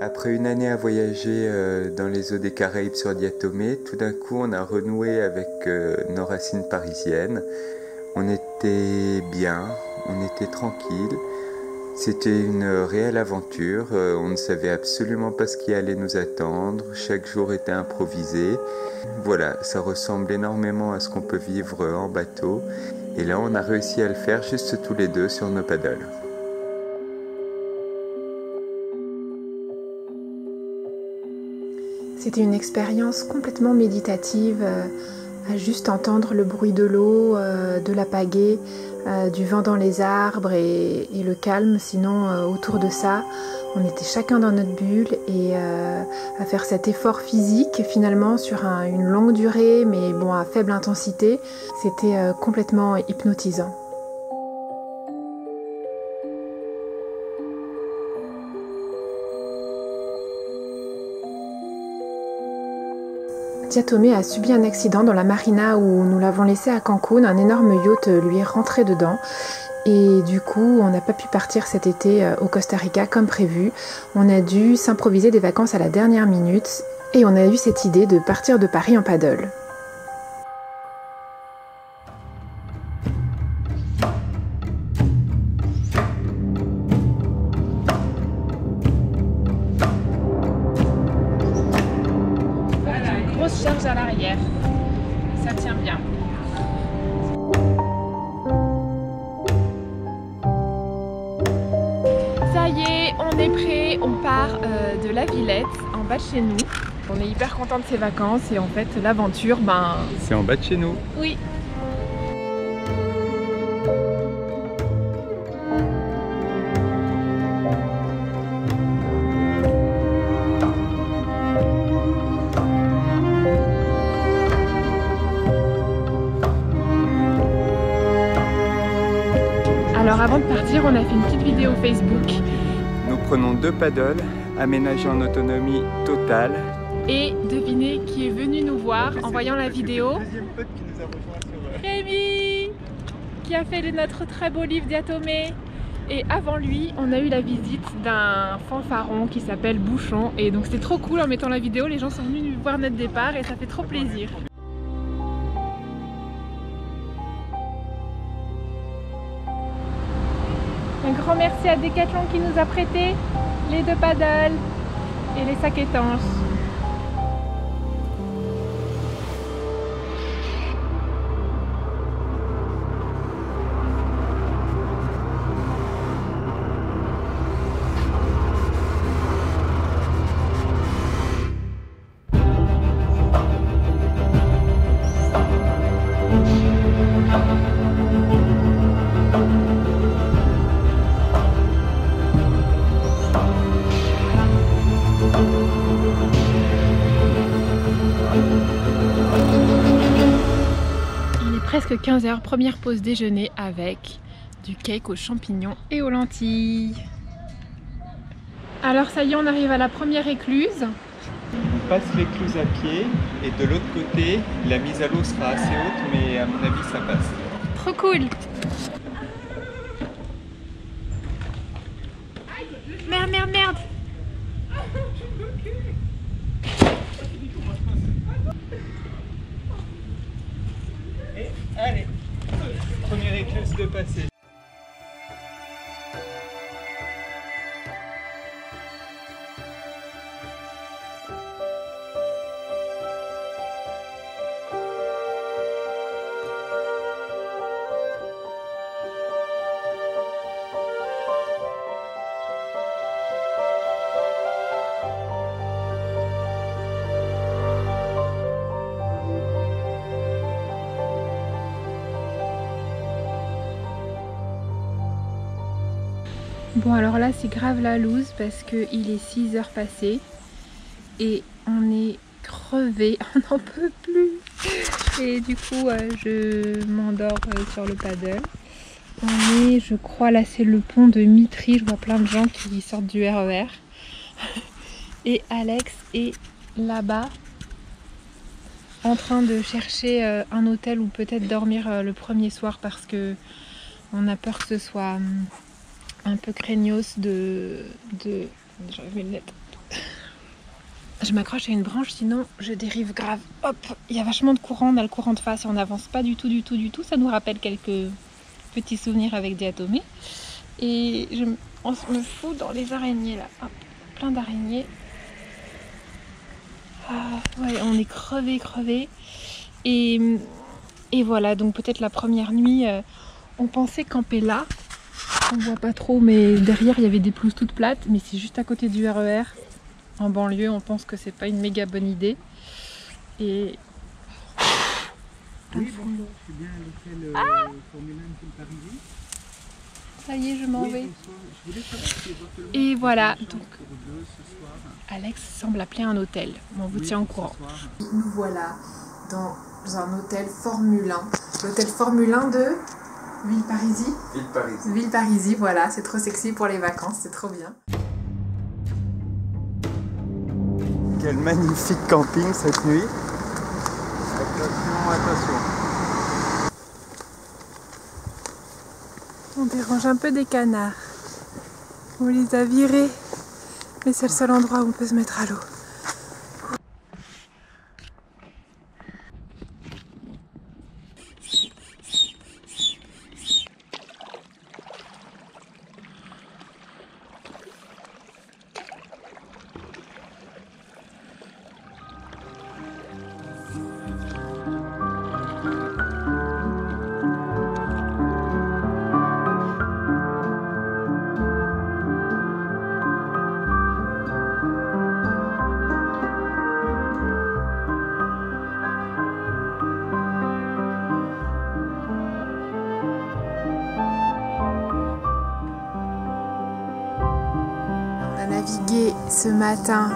Après une année à voyager dans les eaux des Caraïbes sur Diatomée, tout d'un coup on a renoué avec nos racines parisiennes. On était bien, on était tranquille. C'était une réelle aventure, on ne savait absolument pas ce qui allait nous attendre, chaque jour était improvisé. Voilà, ça ressemble énormément à ce qu'on peut vivre en bateau. Et là on a réussi à le faire juste tous les deux sur nos paddles. C'était une expérience complètement méditative, à juste entendre le bruit de l'eau, de la pagaie, du vent dans les arbres et le calme. Sinon, autour de ça, on était chacun dans notre bulle et à faire cet effort physique finalement sur une longue durée, mais bon, à faible intensité. C'était complètement hypnotisant. Diatomée a subi un accident dans la marina où nous l'avons laissé à Cancun. Un énorme yacht lui est rentré dedans. Et du coup, on n'a pas pu partir cet été au Costa Rica comme prévu. On a dû s'improviser des vacances à la dernière minute. Et on a eu cette idée de partir de Paris en paddle. Charge à l'arrière, ça tient bien. Ça y est, on est prêt, on part de la Villette, en bas de chez nous. On est hyper content de ces vacances et en fait l'aventure, c'est en bas de chez nous. Oui. Alors avant de partir, on a fait une petite vidéo Facebook. Nous prenons 2 paddles, aménagés en autonomie totale. Et devinez qui est venu nous voir en voyant la vidéo. Rémi, qui a fait notre très beau livre Diatomée. Et avant lui, on a eu la visite d'un fanfaron qui s'appelle Bouchon. Et donc c'était trop cool en mettant la vidéo, les gens sont venus voir notre départ et ça fait trop plaisir. Un grand merci à Decathlon qui nous a prêté les 2 paddles et les sacs étanches. Presque 15h, première pause déjeuner avec du cake aux champignons et aux lentilles. Alors ça y est, on arrive à la première écluse. On passe l'écluse à pied et de l'autre côté, la mise à l'eau sera assez haute, mais à mon avis ça passe. Trop cool! Merde, merde, merde! Allez, première écluse de passer. Bon alors là c'est grave la loose parce qu'il est 6h passées et on est crevé, on n'en peut plus. Et du coup je m'endors sur le paddle. On est, je crois, là c'est le pont de Mitry, je vois plein de gens qui sortent du RER. Et Alex est là-bas en train de chercher un hôtel où peut-être dormir le premier soir parce que on a peur que ce soit un peu craignos de je m'accroche à une branche, sinon je dérive grave. Hop, il y a vachement de courant, on a le courant de face et on n'avance pas du tout. Ça nous rappelle quelques petits souvenirs avec Diatomée. Et on me fout dans les araignées là. Hop, plein d'araignées. Ouais, on est crevé. Et voilà, donc peut-être la première nuit, on pensait camper là. On voit pas trop, mais derrière il y avait des pelouses toutes plates, mais c'est juste à côté du RER. En banlieue, on pense que c'est pas une méga bonne idée. Et oui, bonjour, c'est bien l'hôtel Formule 1 Ville Paris. Ça y est, je m'en vais. Je voulais savoir si et voilà, donc Alex semble appeler un hôtel. On vous tient au courant. Nous voilà dans un hôtel Formule 1. L'hôtel Formule 1 de Villeparisis. Villeparisis, voilà, c'est trop sexy pour les vacances, c'est trop bien. Quel magnifique camping cette nuit. Attention. On dérange un peu des canards. On les a virés, mais c'est le seul endroit où on peut se mettre à l'eau. Navigué ce matin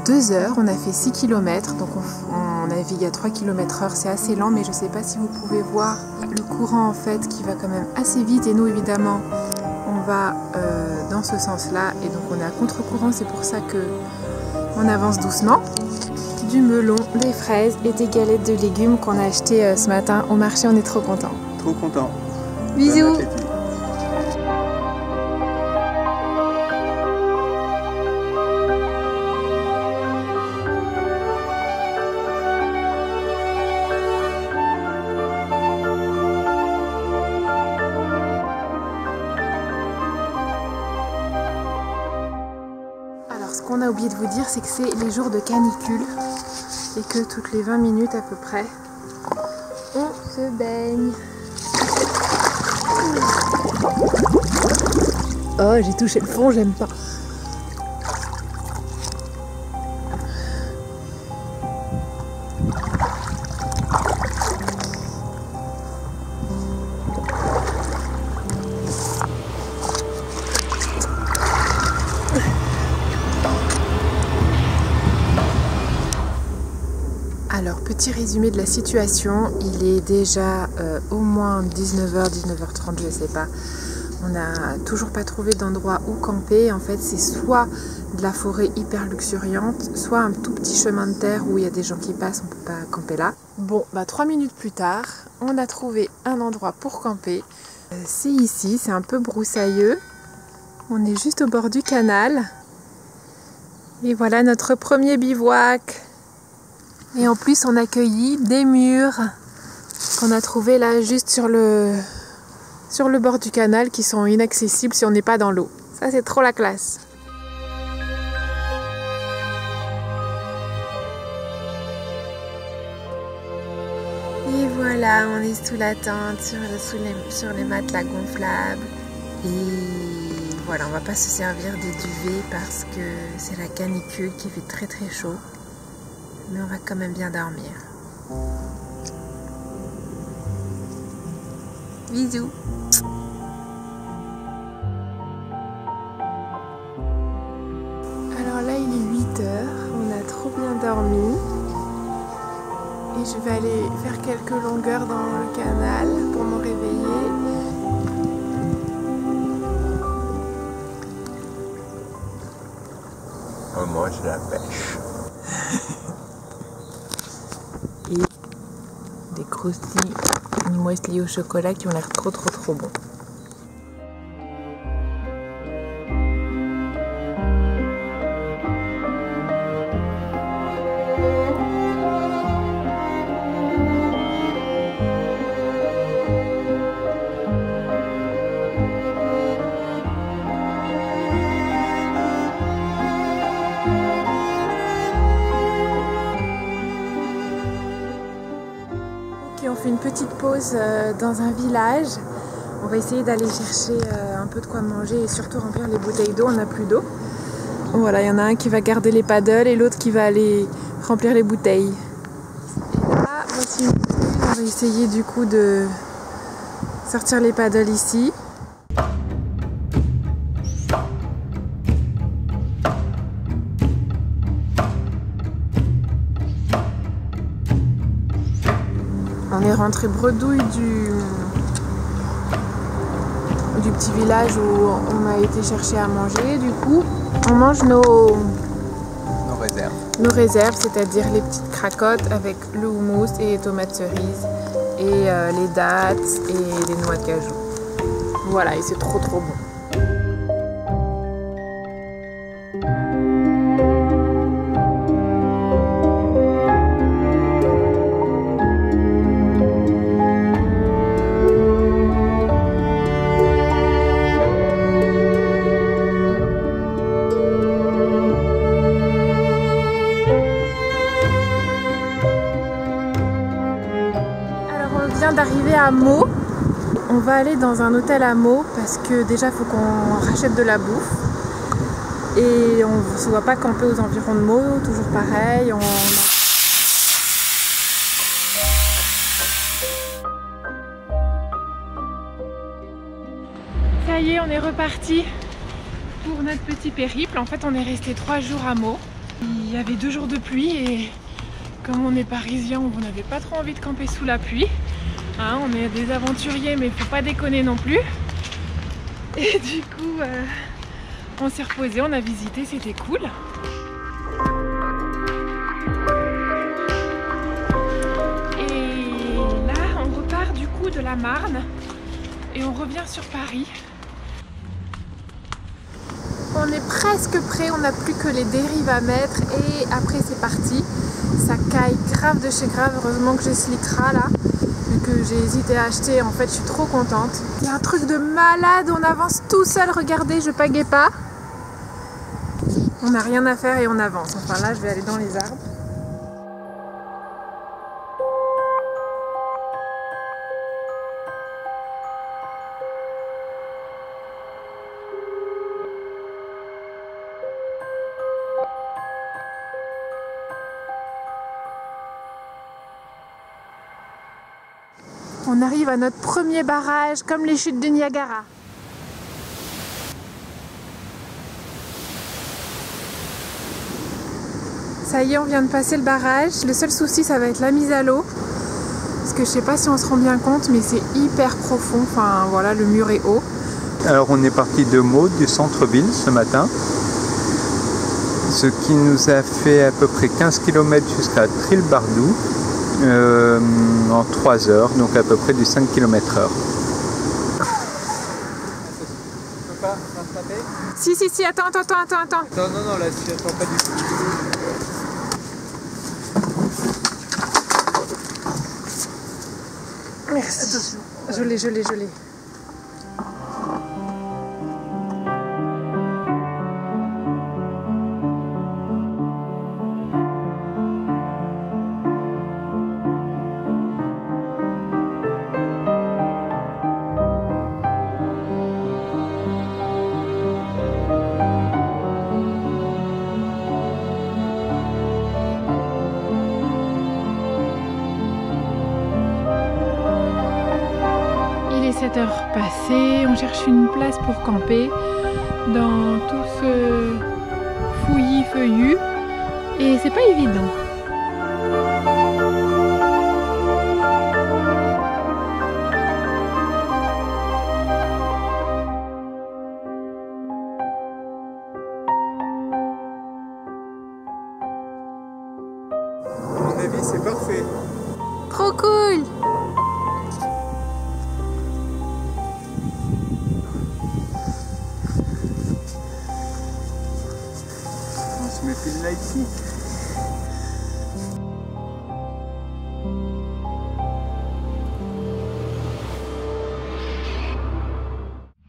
2 heures, on a fait 6 km, donc on navigue à 3 km/h, c'est assez lent, mais je ne sais pas si vous pouvez voir le courant en fait qui va quand même assez vite, et nous évidemment on va dans ce sens-là, et donc on est à contre-courant, c'est pour ça que on avance doucement. Du melon, des fraises et des galettes de légumes qu'on a acheté ce matin au marché, on est trop contents. Trop content. Bisous. Ce qu'on a oublié de vous dire, c'est que c'est les jours de canicule et que toutes les 20 minutes à peu près, on se baigne. Oh, j'ai touché le fond, j'aime pas. Alors, petit résumé de la situation, il est déjà au moins 19h, 19h30, je sais pas. On n'a toujours pas trouvé d'endroit où camper. En fait, c'est soit de la forêt hyper luxuriante, soit un tout petit chemin de terre où il y a des gens qui passent, on peut pas camper là. Bon, 3 minutes plus tard, on a trouvé un endroit pour camper. C'est ici, c'est un peu broussailleux. On est juste au bord du canal. Et voilà notre premier bivouac. Et en plus, on a cueilli des mûres qu'on a trouvées là, juste sur le bord du canal, qui sont inaccessibles si on n'est pas dans l'eau. Ça, c'est trop la classe. Et voilà, on est sous la tente, sur les matelas gonflables. Et voilà, on va pas se servir des duvets parce que c'est la canicule qui fait très très chaud. Mais on va quand même bien dormir. Bisous. Alors là, il est 8h. On a trop bien dormi. Et je vais aller faire quelques longueurs dans le canal pour me réveiller. On mange de la pêche. Et des croustilles muesli au chocolat qui ont l'air trop bons. petite pause dans un village. On va essayer d'aller chercher un peu de quoi manger et surtout remplir les bouteilles d'eau, on n'a plus d'eau. Voilà, il y en a un qui va garder les paddles et l'autre qui va aller remplir les bouteilles. Et là, voici une bouteille. On va essayer du coup de sortir les paddles ici. On est rentré bredouille du petit village où on a été chercher à manger. Du coup, on mange nos réserves. Nos réserves, c'est-à-dire les petites cracottes avec le houmous et les tomates cerises et les dattes et les noix de cajou. Voilà, et c'est trop bon. D'arriver à Meaux, on va aller dans un hôtel à Meaux parce que déjà il faut qu'on rachète de la bouffe et on ne se voit pas camper aux environs de Meaux, toujours pareil. Ça y est, on est reparti pour notre petit périple. En fait, on est resté 3 jours à Meaux. Il y avait 2 jours de pluie et comme on est parisien, on n'avait pas trop envie de camper sous la pluie. Hein, on est des aventuriers, mais il faut pas déconner non plus. Et du coup, on s'est reposé, on a visité, c'était cool. Et là, on repart du coup de la Marne et on revient sur Paris. On est presque prêt, on n'a plus que les dérives à mettre et après c'est parti. Ça caille grave de chez grave, heureusement que j'ai ce Lycra là. Que j'ai hésité à acheter, en fait je suis trop contente. Il y a un truc de malade, on avance tout seul, regardez, je pagaie pas. On n'a rien à faire et on avance. Enfin là je vais aller dans les arbres. On arrive à notre premier barrage, comme les chutes de Niagara. Ça y est, on vient de passer le barrage. Le seul souci, ça va être la mise à l'eau. Parce que je sais pas si on se rend bien compte, mais c'est hyper profond. Enfin voilà, le mur est haut. Alors on est parti de Meaux, du centre-ville ce matin. Ce qui nous a fait à peu près 15 km jusqu'à Trilbardou. En 3 heures, donc à peu près du 5 km/h. Tu peux pas rattraper? Si, attends. Non, là, tu n'attends pas du tout. Merci. Attention. Je l'ai. Il est 7 heures passées, on cherche une place pour camper dans tout ce fouillis feuillu et c'est pas évident. À mon avis, c'est parfait. Trop cool! On se met pile là ici.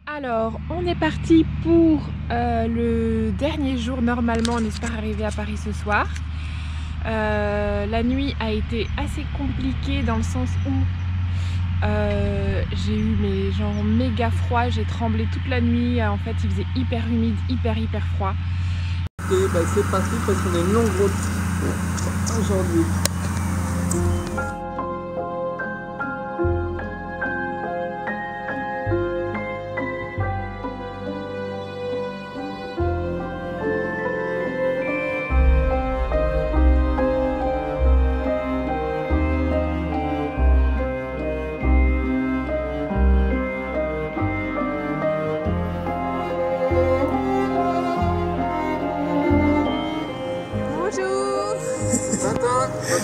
Alors, on est parti pour le dernier jour. Normalement, on espère arriver à Paris ce soir. La nuit a été assez compliquée dans le sens où J'ai eu mes genre méga froid, j'ai tremblé toute la nuit. En fait, il faisait hyper humide, hyper froid. Et bah, c'est parti parce qu'on a une longue route aujourd'hui.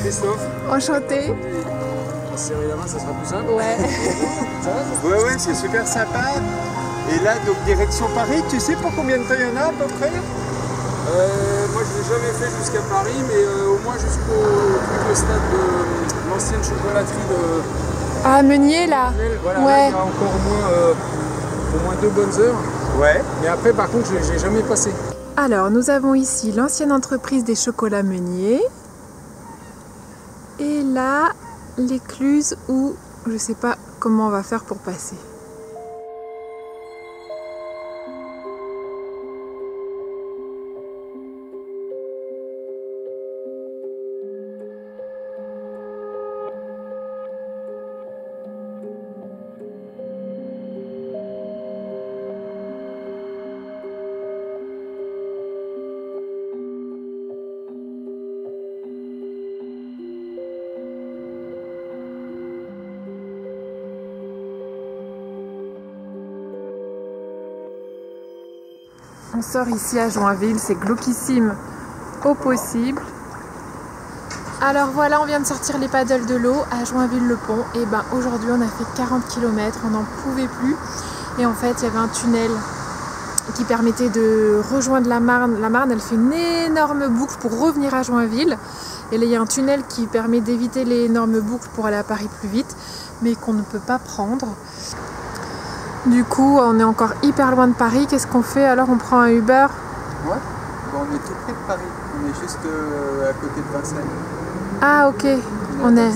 Christophe. Enchanté. On va serrer la main, ça sera plus simple. Ouais. Ouais, c'est super sympa. Et là, donc direction Paris, tu sais pour combien de temps il y en a à peu près? Moi, je l'ai jamais fait jusqu'à Paris, mais au moins jusqu'au stade de l'ancienne chocolaterie de... Ah, Meunier là. Voilà, ouais. Là, il y a encore au moins 2 bonnes heures. Ouais. Mais après, par contre, je l'ai jamais passé. Alors, nous avons ici l'ancienne entreprise des chocolats Meunier. Et là, l'écluse où je sais pas comment on va faire pour passer. On sort ici à Joinville, c'est glauquissime au possible. Alors voilà, on vient de sortir les paddles de l'eau à Joinville-le-Pont. Et ben aujourd'hui on a fait 40 km, on n'en pouvait plus. Et en fait il y avait un tunnel qui permettait de rejoindre la Marne. La Marne elle fait une énorme boucle pour revenir à Joinville. Et là il y a un tunnel qui permet d'éviter les énormes boucles pour aller à Paris plus vite, mais qu'on ne peut pas prendre. Du coup, on est encore hyper loin de Paris. Qu'est-ce qu'on fait? Alors, on prend un Uber? Ouais, bon, on est tout près de Paris. On est juste à côté de Vincennes. Ah, ok. On est.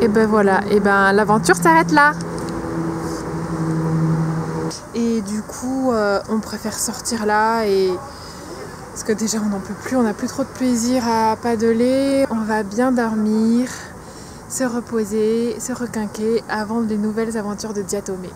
Et ben voilà. Et ben l'aventure s'arrête là. Et du coup, on préfère sortir là parce que déjà, on n'en peut plus. On n'a plus trop de plaisir à paddler. On va bien dormir, se reposer, se requinquer avant les nouvelles aventures de Diatomée.